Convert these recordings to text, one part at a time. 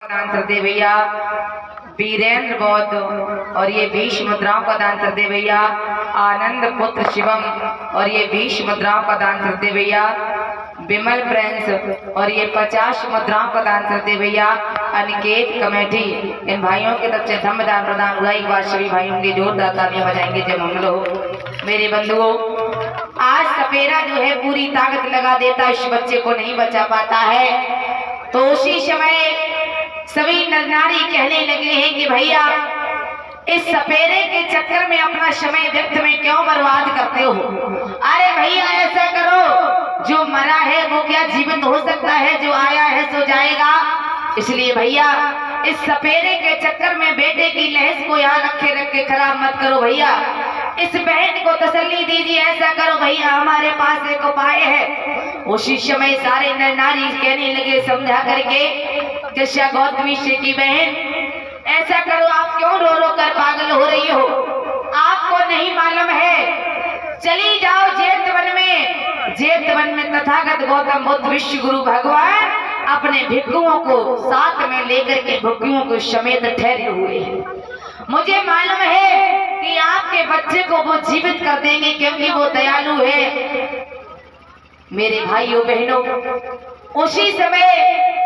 दान कर दे भैया। वीरेंद्र बौद्ध और ये 20 मुद्राओं का दान कर दे भैया। आनंद पुत्र शिवम और ये 20 मुद्राओं का दान कर दे भैया। विमल प्रिंस और ये 50 मुद्राओं का दान कर दे भैया। अनिकेत कमेटी, इन भाइयों की तरफ से धम्म दान प्रदान हुआ। एक बार सभी भाइयों की जोरदार तालियां बजाएंगे जय मंगल हो। मेरे बंधुओं, आज सपेरा जो है पूरी ताकत लगा देता, इस बच्चे को नहीं बचा पाता है, तो उसी समय सभी नर नारी कहने लगे हैं कि भैया इस सपेरे के चक्कर में अपना समय व्यर्थ में क्यों बर्बाद करते हो। अरे भैया ऐसा करो, जो मरा है वो क्या जीवित हो सकता है, जो आया है सो जाएगा। इसलिए भैया इस सपेरे के चक्कर में बेटे की लहज को यहाँ रखे खराब मत करो भैया। इस बहन को तसल्ली दीजिए, ऐसा करो भैया हमारे पास एक उपाय है। उसी समय सारे नर नारी कहने लगे समझा करके, कृष्या गौतमी से की बहन ऐसा करो, आप क्यों रो रो कर पागल हो रही हो, आपको नहीं मालूम है, चली जाओ जेत वन में। जेत वन में तथागत गौतम बुद्ध विश्व गुरु भगवान अपने भिक्षुओं को साथ में लेकर के भिक्षुओं को समेत ठहरे हुए हैं। मुझे मालूम है कि आपके बच्चे को वो जीवित कर देंगे क्योंकि वो दयालु है। मेरे भाइयों बहनों, उसी समय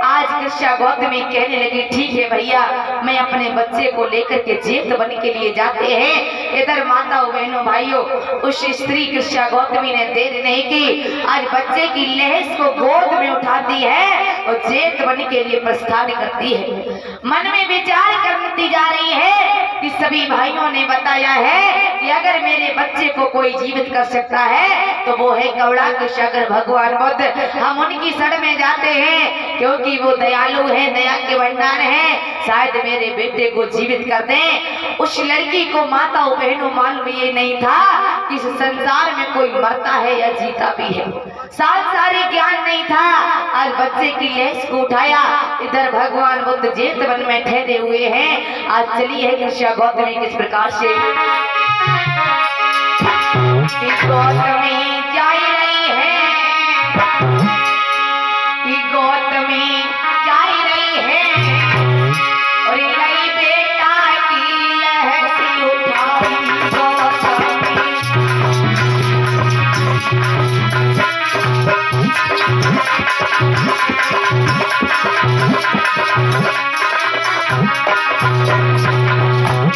आज कृष्या गौतमी कहने लगी ठीक है भैया, मैं अपने बच्चे को लेकर के जेत वन के लिए जाते हैं। इधर माताओं बहनों भाइयों, उस स्त्री कृष्या गौतमी ने देर नहीं की, आज बच्चे की लहज को गोद में उठाती है और जेत वन के लिए प्रस्थान करती है। मन में विचार करती जा रही है कि सभी भाइयों ने बताया है कि अगर मेरे बच्चे को कोई जीवित कर सकता है तो वो है कवड़ा कृष्ण भगवान बुद्ध। हम उनकी शरण में जाते हैं क्योंकि वो दयालु है, दया के भंडार है, शायद मेरे बेटे को जीवित कर दें। उस लड़की को माताओं बहनों मालूम ये नहीं था कि इस संसार में कोई मरता है या जीता भी है, सारे ज्ञान नहीं था। आज बच्चे की लहज को उठाया, इधर भगवान बुद्ध जेत वन में ठहरे हुए हैं। आज चली है कृष्या गौतमी किस प्रकार से, गौतमी जा रही है, गौतमी जा रही है और लई बेटा की लहसी उठाई गौतमी।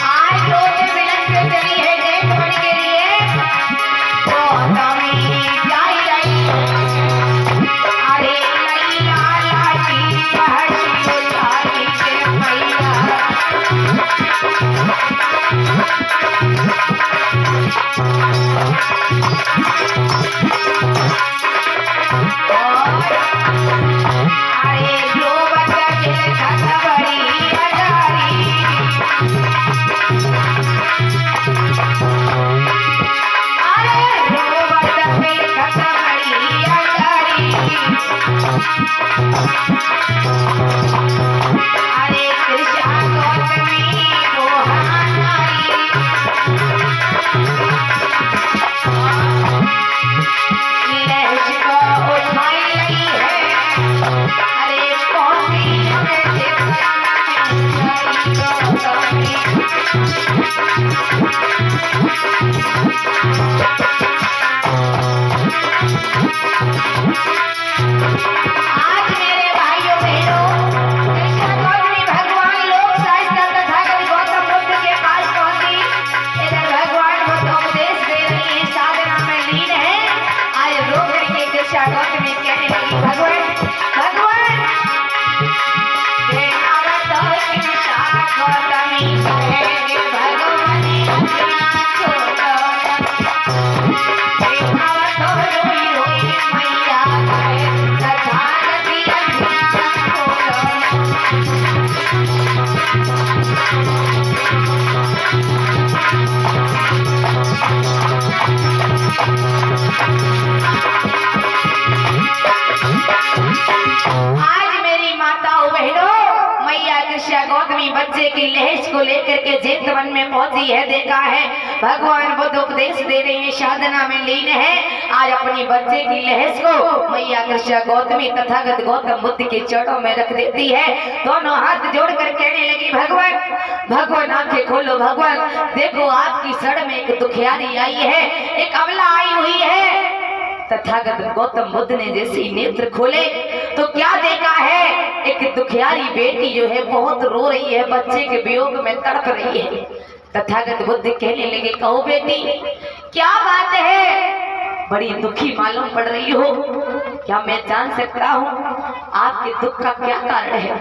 आज लोग मिलन से चली है जेत वन के लिए, गौतमी जा रही है। अरे मैया की लहसी उठाई के मैया, अरे जो बच्चा के खाता बड़ी अगारी, अरे जो बच्चा के खाता बड़ी अगारी, अरे कृष्णा गौतमी को हमारी, लहज को उठाई रही है। अरे कौन आज मेरे भाइयों बहनों, कृष्ण गौतमी भगवान लोक शास्त्र तथागत गौतम बुद्ध के पास पहुंची। इधर भगवान बुद्ध उपदेश दे रही है, साधना में लीन है। आज रो करके कृष्ण गौतमी कहने लगी भगवान भगवान गौतमी कहेंगे भगवान रोई रोई मैया कहे तथागति आज मेरी माताओं बहनों, मैया कृष्णा गौतमी बच्चे की लहज को लेकर के जेठ वन में पहुंची है। देखा है भगवान बुद्ध उपदेश दे रहे हैं, साधना में लीन है। आज अपनी बच्चे की लहज को मैया कृष्णा गौतमी तथागत गौतम बुद्ध के चरणों में रख देती है। दोनों हाथ जोड़ कर कहने लगी, भगवान भगवान आंखें खोलो, भगवान देखो आपकी सड़ में एक दुखियारी आई है, एक अबला आई हुई है। तथागत गौतम बुद्ध ने जैसे ही नेत्र खोले तो क्या देखा है, एक दुखियारी बेटी जो है बहुत रो रही है, बच्चे के वियोग में तड़प रही है। तथागत बुद्ध कहने लगे, कहो बेटी क्या बात है, बड़ी दुखी मालूम पड़ रही हो, क्या मैं जान सकता हूँ आपके दुख का क्या कारण है?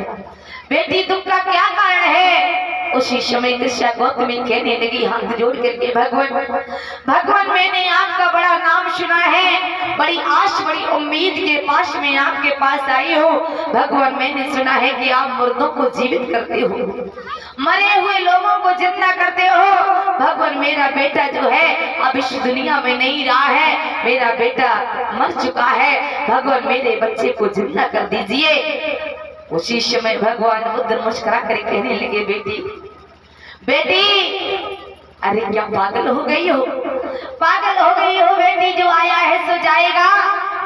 बेटी दुख का क्या कारण है? उसी समय कृष्णा गौतमी कहने लगी हाथ जोड़ करके, भगवान भगवान मैंने आपका बड़ा नाम सुना है, बड़ी आश बड़ी उम्मीद के पास में आपके पास आई हो। भगवान मैंने सुना है कि आप मुर्दों को जीवित करते हो, मरे हुए लोगों को जिंदा करते हो। भगवान मेरा बेटा जो है अब इस दुनिया में नहीं रहा है, मेरा बेटा मर चुका है, भगवान मेरे बच्चे को जिंदा कर दीजिए। उसी समय भगवान बुद्ध मुस्कुरा कर कहने लगे, बेटी बेटी अरे क्या पागल हो गई हो, पागल हो गई हो बेटी, जो आया है सो जाएगा।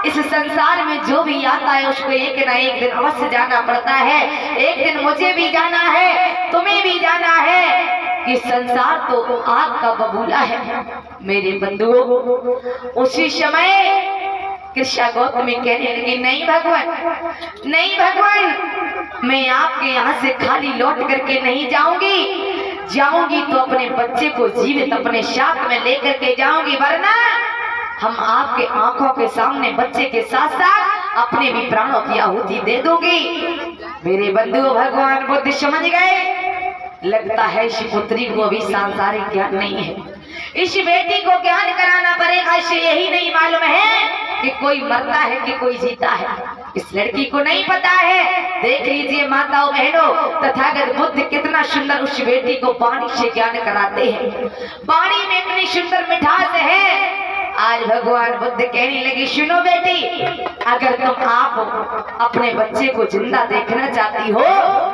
इस संसार में जो भी आता है उसको एक ना एक दिन अवश्य जाना पड़ता है। एक दिन मुझे भी जाना है, तुम्हें भी जाना है, कि संसार तो आग का बबूला है मेरे बंधुओं। उसी समय कृष्णा गौतमी कहने लगी, नहीं भगवान नहीं भगवान, मैं आपके यहाँ से खाली लौट करके नहीं जाऊंगी, जाऊंगी तो अपने बच्चे को जीवित अपने साथ में लेकर के जाऊंगी, वरना हम आपके आंखों के सामने बच्चे के साथ साथ अपने भी प्राणों की आहुति दे दोगी। मेरे बंधुओं भगवान बुद्ध समझ गए, लगता है इस पुत्री को अभी सांसारिक ज्ञान नहीं है, इस बेटी को ज्ञान कराना पड़ेगा। इसे यही नहीं मालूम है कि कोई मरता है कि कोई जीता है, इस लड़की को नहीं पता है। देख लीजिए माताओं बहनों, तथागत बुद्ध कितना सुंदर उस बेटी को वाणी से ज्ञान कराते हैं, वाणी में इतनी सुंदर मिठास है। आज भगवान बुद्ध कहने लगे, सुनो बेटी, अगर तुम आप अपने बच्चे को जिंदा देखना चाहती हो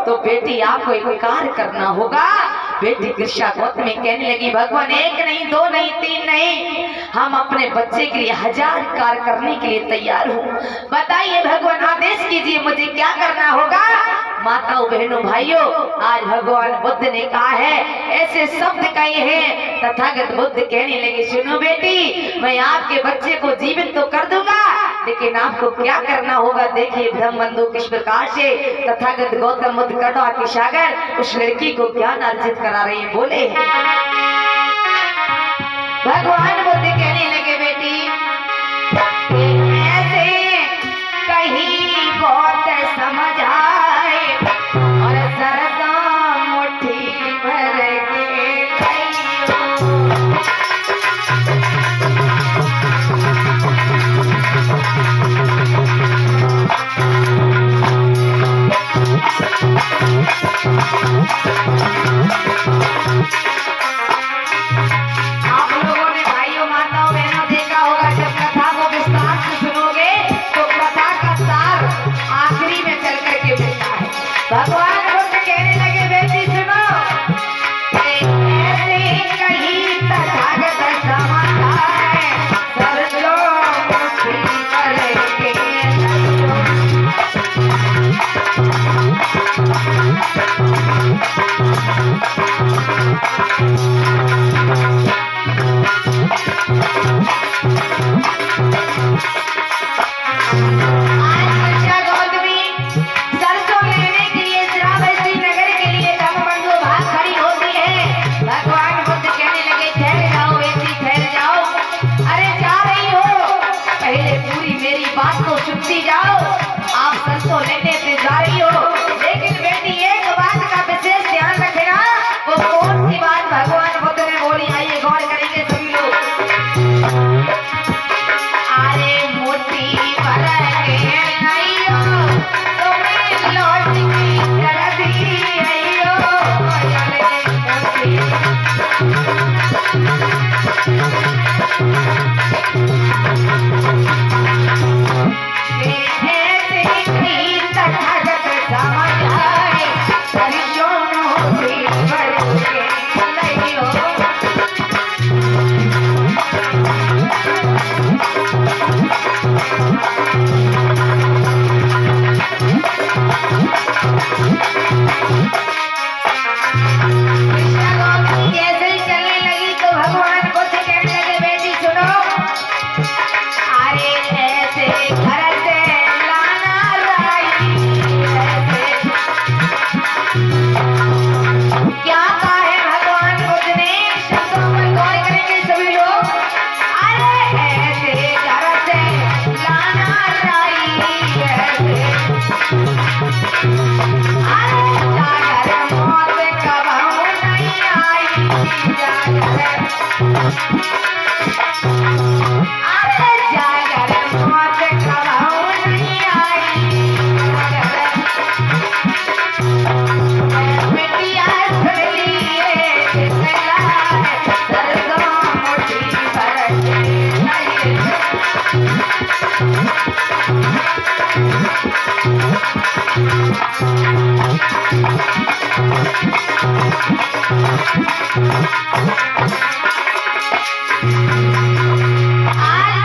तो बेटी आपको एक कार्य करना होगा। बेटी कृष्णा गौतमी कहने लगी, भगवान एक नहीं दो नहीं तीन नहीं, हम अपने बच्चे के लिए 1000 कार्य करने के लिए तैयार हूँ। बताइए भगवान आदेश कीजिए, मुझे क्या करना होगा? माताओं बहनों भाइयों, आज भगवान बुद्ध ने कहा है, ऐसे शब्द कहे हैं। तथागत बुद्ध कहने लगे, सुनो बेटी, मैं आपके बच्चे को जीवित तो कर दूंगा, लेकिन आपको क्या करना होगा। देखिए ब्रह्म बंधु किस प्रकार से तथागत गौतम बुद्ध कड़वा के सागर उस लड़की को ज्ञान अर्जित करा रही है। बोले भगवान बुद्ध कहने लगे, बेटी ऐसे कहीं बहुत समझ आए और सरदा मुट्ठी भर के आप लोगों ने भाइयों माताओं बहनों देखा होगा, जब कथा को विस्तार से सुनोगे तो कथा का सार आखिरी में चल करके मिलता है। भगवान बुद्ध कहने लगे, बेटी सुनो, ऐसे कहीं तथागत समाधान सब लोग मुट्ठी भर के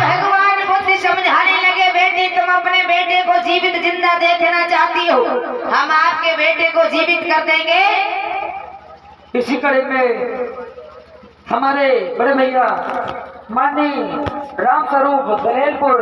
भगवान बुद्ध समझाने लगे, बेटी तुम अपने बेटे को जीवित जिंदा देखना चाहती हो, हम आपके बेटे को जीवित कर देंगे। इसी कड़ी में हमारे बड़े भैया माननीय राम स्वरूप दलेलपुर